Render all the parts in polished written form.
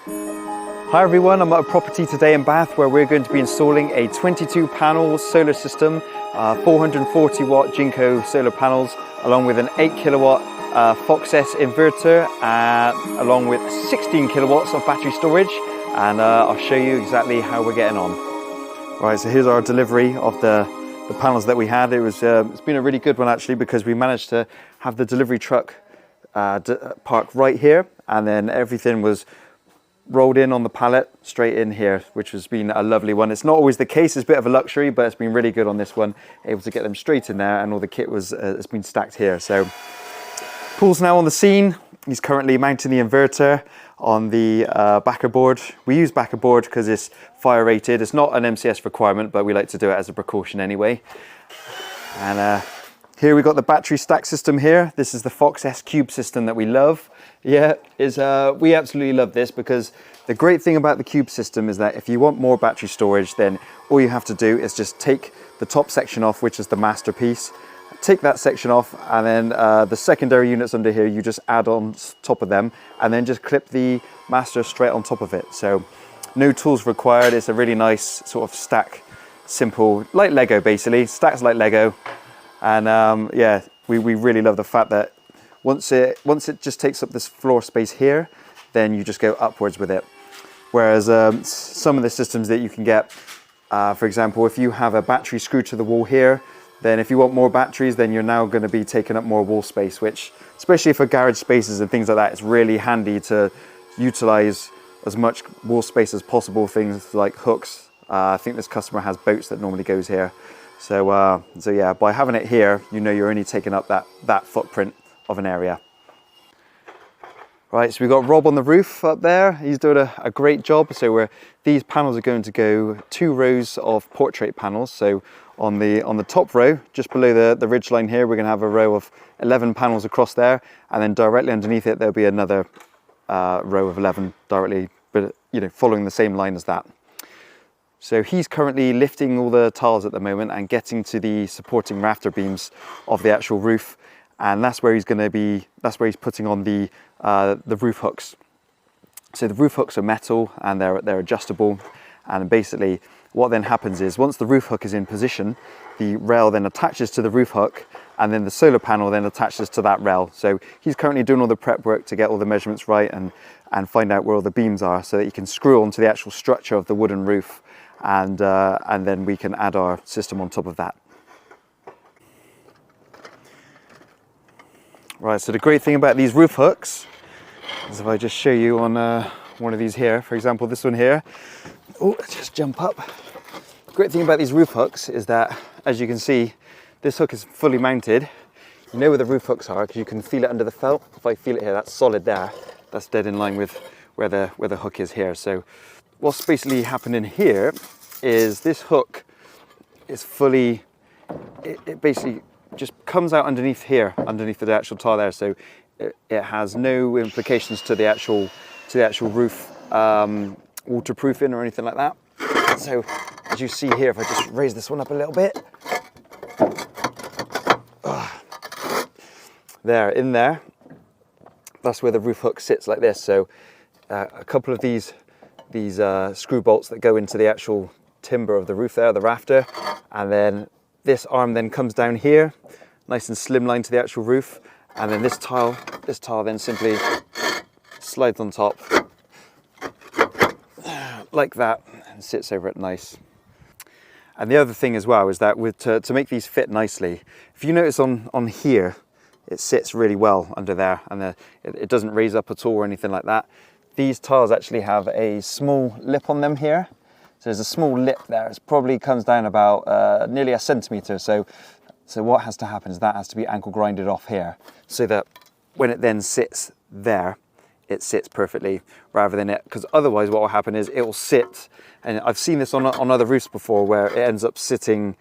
Hi everyone, I'm at a property today in Bath where we're going to be installing a 22 panel solar system, 440 watt Jinko solar panels, along with an 8 kilowatt Foxess inverter, along with 16 kilowatts of battery storage, and I'll show you exactly how we're getting on. Right, so here's our delivery of the panels that we had. It's been a really good one actually, because we managed to have the delivery truck parked right here, and then everything was rolled in on the pallet straight in here, which has been a lovely one. It's not always the case, it's a bit of a luxury, but it's been really good on this one, able to get them straight in there, and all the kit has been stacked here. So Paul's now on the scene. He's currently mounting the inverter on the backer board. We use backer board because it's fire rated. It's not an MCS requirement, but we like to do it as a precaution anyway. And here we've got the battery stack system here. This is the Foxess cube system that we love. Yeah, we absolutely love this, because the great thing about the cube system is that if you want more battery storage, then all you have to do is just take the top section off, which is the masterpiece, take that section off, and then the secondary units under here, you just add on top of them, and then just clip the master straight on top of it. So no tools required. It's a really nice sort of stack, simple, like Lego basically, stacks like Lego. And yeah, we really love the fact that once it just takes up this floor space here, then you just go upwards with it. Whereas some of the systems that you can get, for example, if you have a battery screwed to the wall here, then if you want more batteries, then you're now going to be taking up more wall space, which, especially for garage spaces and things like that, it's really handy to utilize as much wall space as possible. Things like hooks. I think this customer has boats that normally goes here. So yeah, by having it here, you know you're only taking up that footprint of an area. Right, so we've got Rob on the roof up there. He's doing a great job. So these panels are going to go 2 rows of portrait panels. So on the top row, just below the ridge line here, we're going to have a row of 11 panels across there, and then directly underneath it there'll be another row of 11 directly, but following the same line as that. So he's currently lifting all the tiles at the moment and getting to the supporting rafter beams of the actual roof, and that's where he's putting on the roof hooks. So the roof hooks are metal and they're adjustable, and basically what then happens is, once the roof hook is in position, the rail then attaches to the roof hook, and then the solar panel then attaches to that rail. So he's currently doing all the prep work to get all the measurements right and find out where all the beams are, so that you can screw onto the actual structure of the wooden roof, and then we can add our system on top of that. Right, so the great thing about these roof hooks is, if I just show you on one of these here, for example, this one here. Oh, let's just jump up. The great thing about these roof hooks is that, as you can see, this hook is fully mounted. You know where the roof hooks are because you can feel it under the felt. If I feel it here, that's solid there. That's dead in line with where the hook is here. So what's basically happening here is this hook is fully, it basically just comes out underneath here, underneath the actual tile there. So it has no implications to the actual roof waterproofing or anything like that. So as you see here, if I just raise this one up a little bit, in there, that's where the roof hook sits, like this. So a couple of these screw bolts that go into the actual timber of the roof there, the rafter, and then this arm then comes down here, nice and slimline to the actual roof, and then this tile then simply slides on top like that and sits over it nice. And the other thing as well is that to make these fit nicely, if you notice on here, it sits really well under there, and it doesn't raise up at all or anything like that. These tiles actually have a small lip on them here. So there's a small lip there. It probably comes down about nearly a centimetre. So what has to happen is that has to be ankle grinded off here, so that when it then sits there, it sits perfectly, rather than it, because otherwise what will happen is it will sit, and I've seen this on other roofs before, where it ends up sitting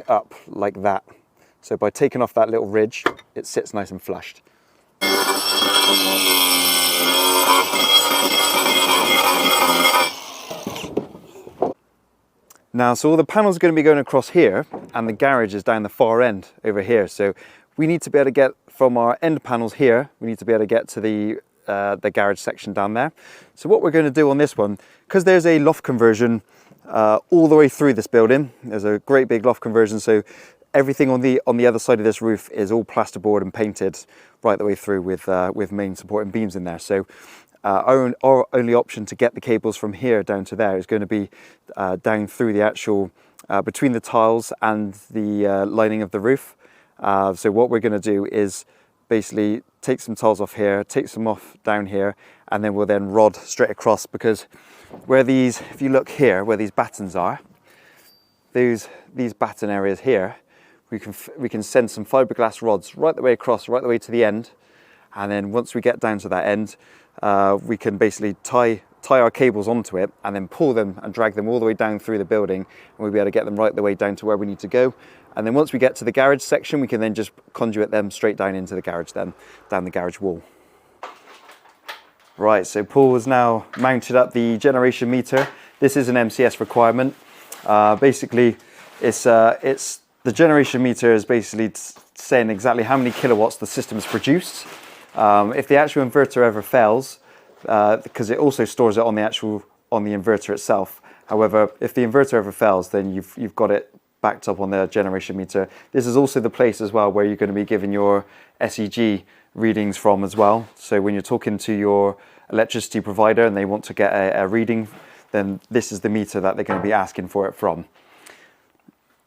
up like that. So by taking off that little ridge, it sits nice and flushed. Now, so all the panels are going to be going across here, and the garage is down the far end over here. So we need to be able to get from our end panels here, we need to be able to get to the the garage section down there. So what we're going to do on this one, because there's a loft conversion all the way through this building, there's a great big loft conversion, so everything on the other side of this roof is all plasterboard and painted right the way through with main supporting beams in there. So our only option to get the cables from here down to there is going to be down through the actual between the tiles and the lining of the roof. So what we're going to do is basically take some tiles off here, take some off down here, and then we'll then rod straight across, because where these, if you look here, where these battens are, these batten areas here, we can send some fiberglass rods right the way across, right the way to the end, and then once we get down to that end, we can basically tie our cables onto it and then pull them and drag them all the way down through the building, and we'll be able to get them right the way down to where we need to go. And then once we get to the garage section, we can then just conduit them straight down into the garage, then down the garage wall. Right, so Paul has now mounted up the generation meter. This is an MCS requirement. Basically, it's the generation meter is basically saying exactly how many kilowatts the system has produced. If the actual inverter ever fails, because it also stores it on the inverter itself. However, if the inverter ever fails, then you've got it backed up on the generation meter. This is also the place as well where you're going to be given your SEG readings from as well. So when you're talking to your electricity provider and they want to get a reading, then this is the meter that they're going to be asking for it from.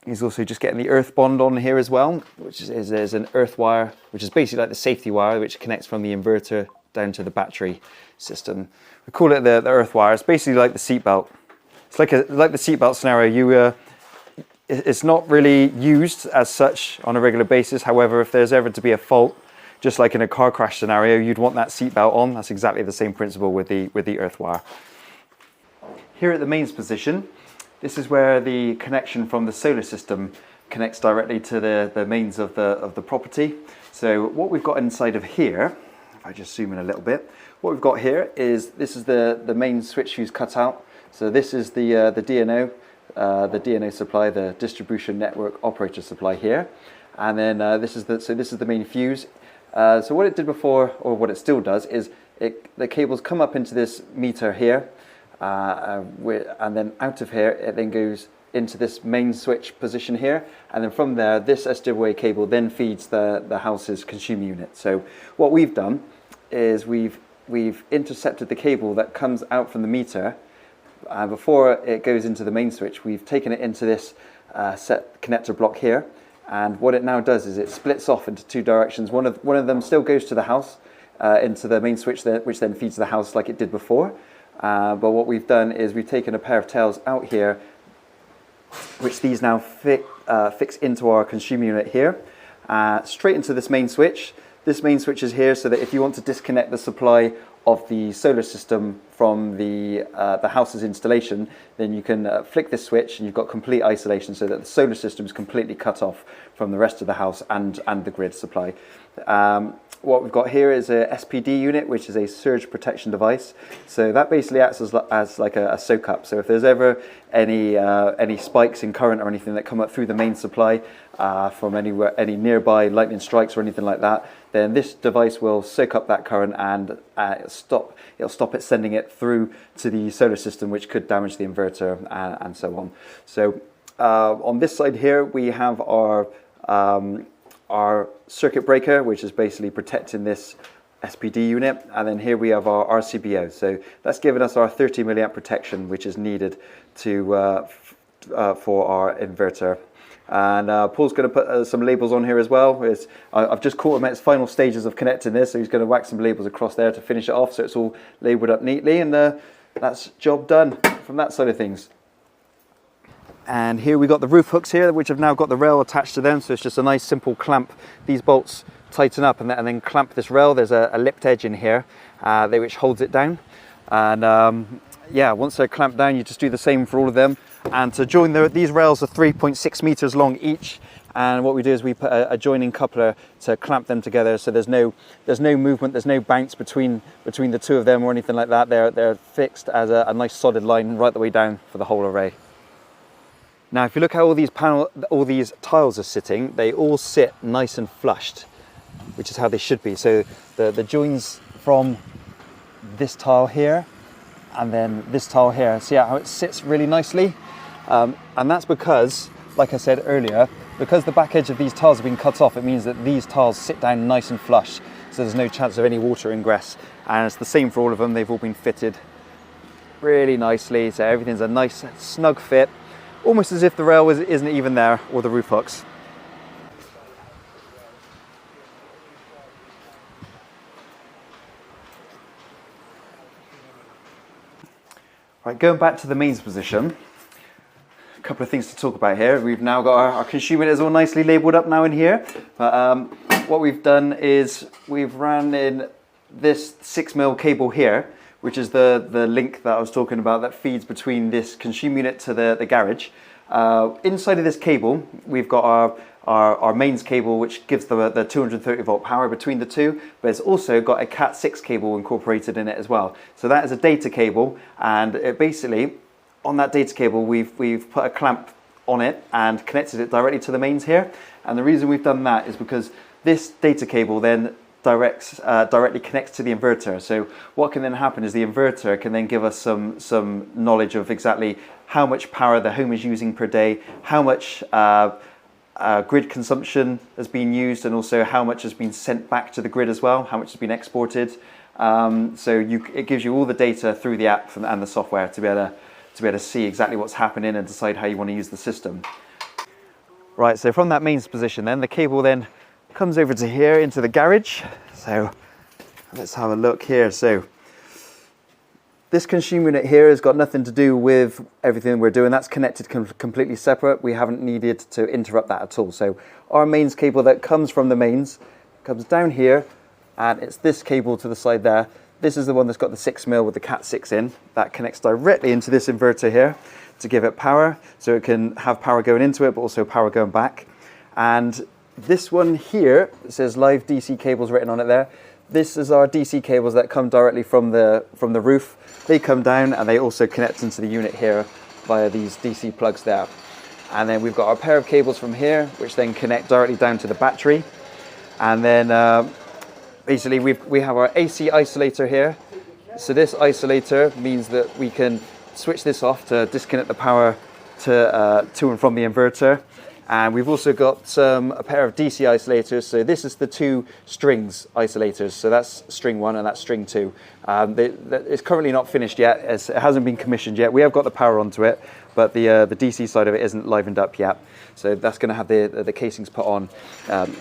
He's also just getting the earth bond on here as well, which is an earth wire, which is basically like the safety wire, which connects from the inverter down to the battery system. We call it the earth wire. It's basically like the seatbelt. It's like the seatbelt scenario. It's not really used as such on a regular basis. However, if there's ever to be a fault, just like in a car crash scenario, you'd want that seatbelt on. That's exactly the same principle with the earth wire. Here at the mains position, this is where the connection from the solar system connects directly to the mains of the property. So what we've got inside of here, if I just zoom in a little bit, what we've got here is this is the main switch fuse cut out. So this is the DNO. The DNO supply, the distribution network operator supply here, and then this is the main fuse. So what it did before, or what it still does, is the cables come up into this meter here, and then out of here it then goes into this main switch position here, and then from there this SWA cable then feeds the house's consumer unit. So what we've done is we've intercepted the cable that comes out from the meter. Before it goes into the main switch, we've taken it into this set connector block here, and what it now does is it splits off into two directions. One of them still goes to the house, into the main switch, which then feeds the house like it did before. But what we've done is we've taken a pair of tails out here, which these now fix into our consumer unit here, straight into this main switch. This main switch is here so that if you want to disconnect the supply of the solar system from the house's installation, then you can flick this switch and you've got complete isolation so that the solar system is completely cut off from the rest of the house and the grid supply. What we've got here is a SPD unit, which is a surge protection device. So that basically acts as like a soak up. So if there's ever any spikes in current or anything that come up through the main supply from any nearby lightning strikes or anything like that, then this device will soak up that current and it'll stop it sending it through to the solar system, which could damage the inverter and so on. So on this side here we have our circuit breaker, which is basically protecting this SPD unit, and then here we have our RCBO. So that's given us our 30 milliamp protection, which is needed to for our inverter. And Paul's going to put some labels on here as well. I've just caught him at his final stages of connecting this, so he's going to whack some labels across there to finish it off, so it's all labelled up neatly, and that's job done from that side of things. And here we got the roof hooks here, which have now got the rail attached to them, so it's just a nice simple clamp. These bolts tighten up and then clamp this rail. There's a lipped edge in here which holds it down, and yeah, once they're clamped down, you just do the same for all of them. And to join these rails are 3.6 meters long each, and what we do is we put a joining coupler to clamp them together, so there's no movement, there's no bounce between the two of them or anything like that. They're fixed as a nice solid line right the way down for the whole array. Now if you look how all these tiles are sitting, they all sit nice and flushed, which is how they should be. So the joins from this tile here and then this tile here. See how it sits really nicely? And that's because, like I said earlier, because the back edge of these tiles have been cut off, it means that these tiles sit down nice and flush, so there's no chance of any water ingress. And it's the same for all of them. They've all been fitted really nicely, so everything's a nice snug fit, almost as if the rail isn't even there, or the roof hooks. Right, going back to the mains position, a couple of things to talk about here. We've now got our consumer meters all nicely labelled up now in here, but what we've done is we've ran in this 6mm cable here, which is the link that I was talking about that feeds between this consumer unit to the garage. Inside of this cable, we've got our mains cable, which gives the 230 volt power between the two, but it's also got a Cat6 cable incorporated in it as well. So that is a data cable, and it basically, on that data cable, we've put a clamp on it and connected it directly to the mains here. And the reason we've done that is because this data cable then directly connects to the inverter. So what can then happen is the inverter can then give us some knowledge of exactly how much power the home is using per day, how much grid consumption has been used, and also how much has been sent back to the grid as well, how much has been exported. It gives you all the data through the app and the software to be able to see exactly what's happening and decide how you want to use the system. Right, so from that mains position then, the cable then comes over to here into the garage. So let's have a look here. So this consumer unit here has got nothing to do with everything we're doing. That's connected completely separate. We haven't needed to interrupt that at all. So our mains cable that comes from the mains comes down here, and it's this cable to the side there. This is the one that's got the 6mm with the Cat6 in. That connects directly into this inverter here to give it power, so it can have power going into it, but also power going back. And this one here, it says live DC cables written on it there. This is our DC cables that come directly from the roof. They come down and they also connect into the unit here via these DC plugs there. And then we've got our pair of cables from here, which then connect directly down to the battery. And then basically we have our AC isolator here. So this isolator means that we can switch this off to disconnect the power to and from the inverter. And we've also got a pair of DC isolators. So this is the 2 strings isolators. So that's string 1 and that's string 2. It's currently not finished yet, as it hasn't been commissioned yet. We have got the power onto it, but the DC side of it isn't livened up yet. So that's going to have the casings put on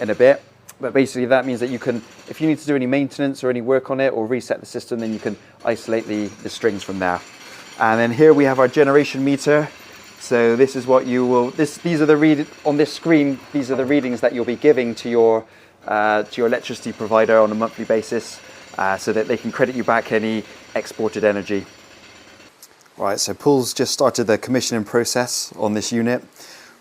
in a bit. But basically that means that you can, if you need to do any maintenance or any work on it or reset the system, then you can isolate the strings from there. And then here we have our generation meter. So this is what you will, these are the on this screen, these are the readings that you'll be giving to your electricity provider on a monthly basis, so that they can credit you back any exported energy. Right, so Paul's just started the commissioning process on this unit.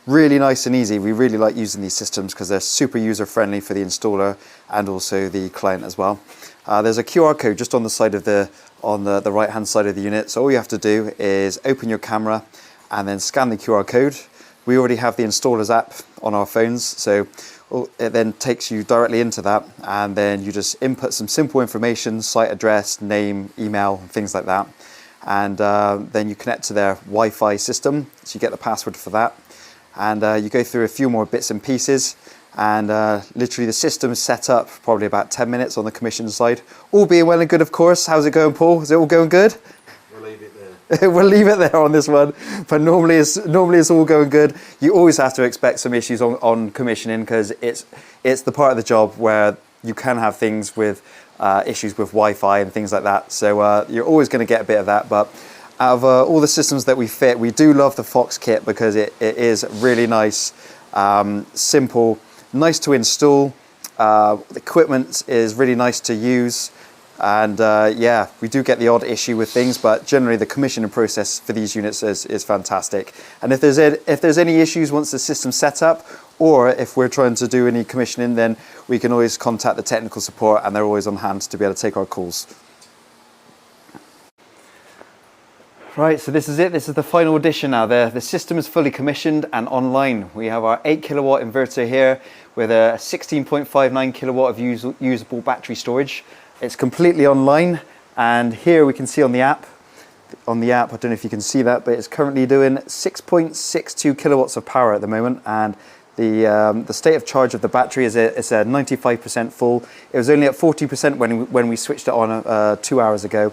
Really nice and easy. We really like using these systems because they're super user friendly for the installer and also the client as well. There's a QR code just on the side of the right hand side of the unit. So all you have to do is open your camera and then scan the QR code. We already have the installer's app on our phones, so it then takes you directly into that, and then you just input some simple information, site address, name, email, and things like that. And then you connect to their Wi-Fi system, so you get the password for that. And you go through a few more bits and pieces, and literally the system is set up probably about 10 minutes on the commission side. All being well and good, of course. How's it going, Paul? Is it all going good? We'll leave it there. We'll leave it there on this one, but normally it's all going good. You always have to expect some issues on commissioning, because it's the part of the job where you can have things with issues with Wi-Fi and things like that. So you're always going to get a bit of that. But out of all the systems that we fit, we do love the Fox kit because it is really nice, simple, nice to install. The equipment is really nice to use. And yeah, we do get the odd issue with things, but generally the commissioning process for these units is fantastic. And if there's any issues once the system's set up, or if we're trying to do any commissioning, then we can always contact the technical support, and they're always on hand to be able to take our calls. Right, so this is it. This is the final edition now. The system is fully commissioned and online. We have our 8 kilowatt inverter here with a 16.59 kilowatt of usable battery storage. It's completely online, And here we can see on the app, I don't know if you can see that, but it's currently doing 6.62 kilowatts of power at the moment, and the state of charge of the battery is it's a 95% full. It was only at 40% when we switched it on 2 hours ago.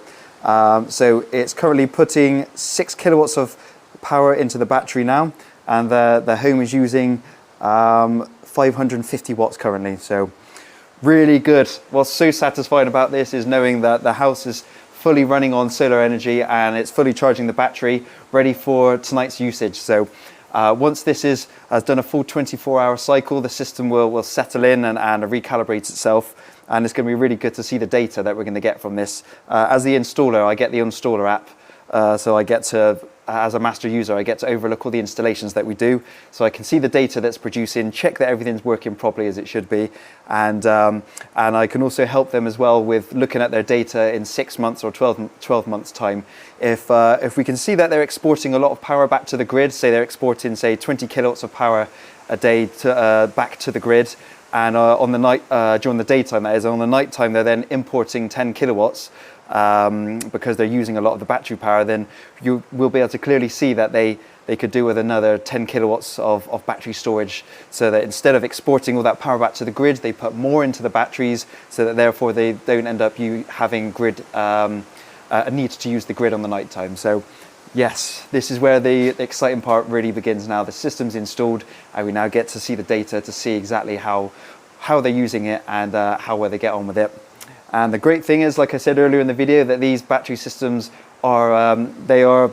So it's currently putting 6 kilowatts of power into the battery now, and the home is using 550 watts currently. So really good. What's so satisfying about this is knowing that the house is fully running on solar energy and it's fully charging the battery, ready for tonight's usage. So once this has done a full 24-hour cycle, the system will settle in and recalibrate itself. And it's going to be really good to see the data that we're going to get from this. As the installer, I get the installer app. So I get to, as a master user, I get to overlook all the installations that we do. So I can see the data that's producing, check that everything's working properly as it should be. And I can also help them as well with looking at their data in 6 months or 12 months time. If we can see that they're exporting a lot of power back to the grid, say they're exporting, say, 20 kilowatts of power a day back to the grid, and on the night, during the daytime, that is, on the night time, they're then importing 10 kilowatts because they're using a lot of the battery power, then you will be able to clearly see that they could do with another 10 kilowatts of battery storage, so that instead of exporting all that power back to the grid, they put more into the batteries, so that therefore they don't end up having grid a need to use the grid on the night time. So yes, this is where the exciting part really begins now. The system's installed and we now get to see the data to see exactly how they're using it and how well they get on with it. And the great thing is, like I said earlier in the video, that these battery systems are they are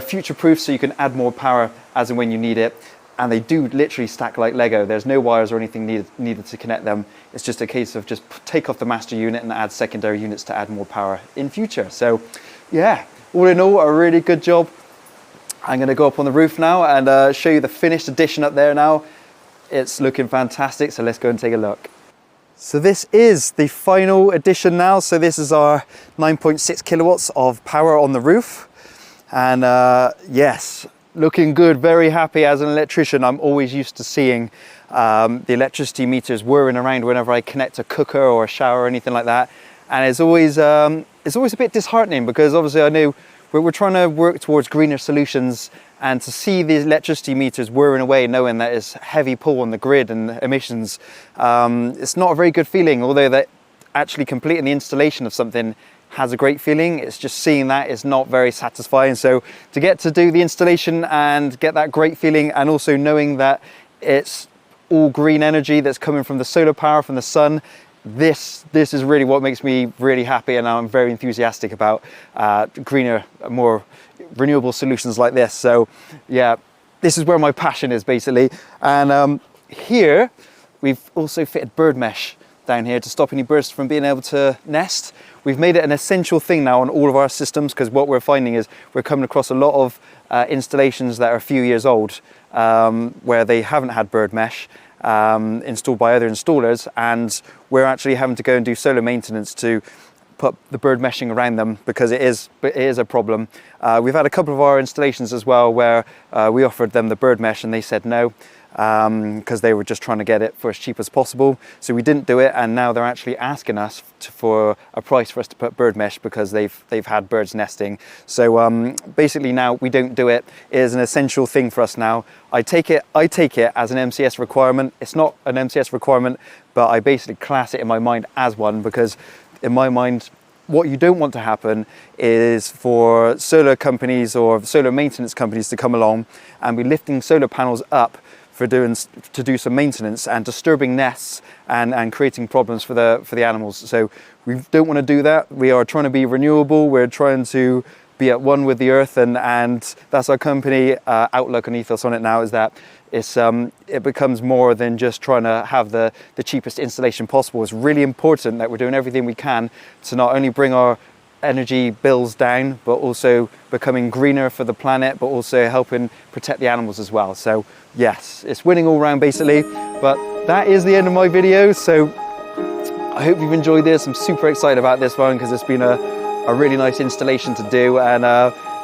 future-proof, so you can add more power as and when you need it. And they do literally stack like Lego. There's no wires or anything needed to connect them. It's just a case of just take off the master unit and add secondary units to add more power in future. So yeah, all in all, a really good job. I'm going to go up on the roof now and show you the finished edition up there now. It's looking fantastic, so let's go and take a look. So this is the final edition now. So this is our 9.6 kilowatts of power on the roof. And yes, looking good, very happy. As an electrician, I'm always used to seeing the electricity meters whirring around whenever I connect a cooker or a shower or anything like that. And it's always a bit disheartening, because obviously I know we're trying to work towards greener solutions, and to see these electricity meters whirring away, knowing that it's heavy pull on the grid and emissions, it's not a very good feeling. Although that actually completing the installation of something has a great feeling, it's just seeing that is not very satisfying. So to get to do the installation and get that great feeling, and also knowing that it's all green energy that's coming from the solar power from the sun, this is really what makes me really happy, and I'm very enthusiastic about greener, more renewable solutions like this. So yeah, this is where my passion is basically. And here we've also fitted bird mesh down here to stop any birds from being able to nest. We've made it an essential thing now on all of our systems, because what we're finding is we're coming across a lot of installations that are a few years old where they haven't had bird mesh installed by other installers, and we're actually having to go and do solar maintenance to put the bird meshing around them, because it is a problem. We've had a couple of our installations as well where we offered them the bird mesh and they said no, because they were just trying to get it for as cheap as possible. So we didn't do it, and now they're actually asking us for a price for us to put bird mesh, because they've had birds nesting. So basically now we don't do it. It is an essential thing for us now. I take it as an MCS requirement. It's not an MCS requirement, but I basically class it in my mind as one, because in my mind, what you don't want to happen is for solar companies or solar maintenance companies to come along and be lifting solar panels up to do some maintenance and disturbing nests and creating problems for the animals. So we don't want to do that. We are trying to be renewable. We're trying to be at one with the earth, and that's our company outlook and ethos on it now, is that it becomes more than just trying to have the cheapest installation possible. It's really important that we're doing everything we can to not only bring our energy bills down, but also becoming greener for the planet, but also helping protect the animals as well. So yes, it's winning all round basically. But that is the end of my video. So I hope you've enjoyed this. I'm super excited about this one, because it's been a really nice installation to do. And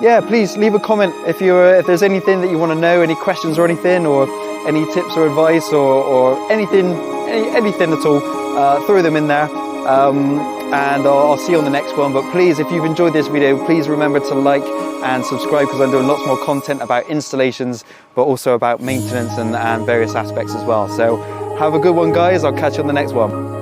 yeah, please leave a comment if there's anything that you want to know, any questions or anything, or any tips or advice or anything at all. Throw them in there. and I'll see you on the next one. But please, if you've enjoyed this video, please remember to like and subscribe, because I'm doing lots more content about installations, but also about maintenance and various aspects as well. So have a good one, guys. I'll catch you on the next one.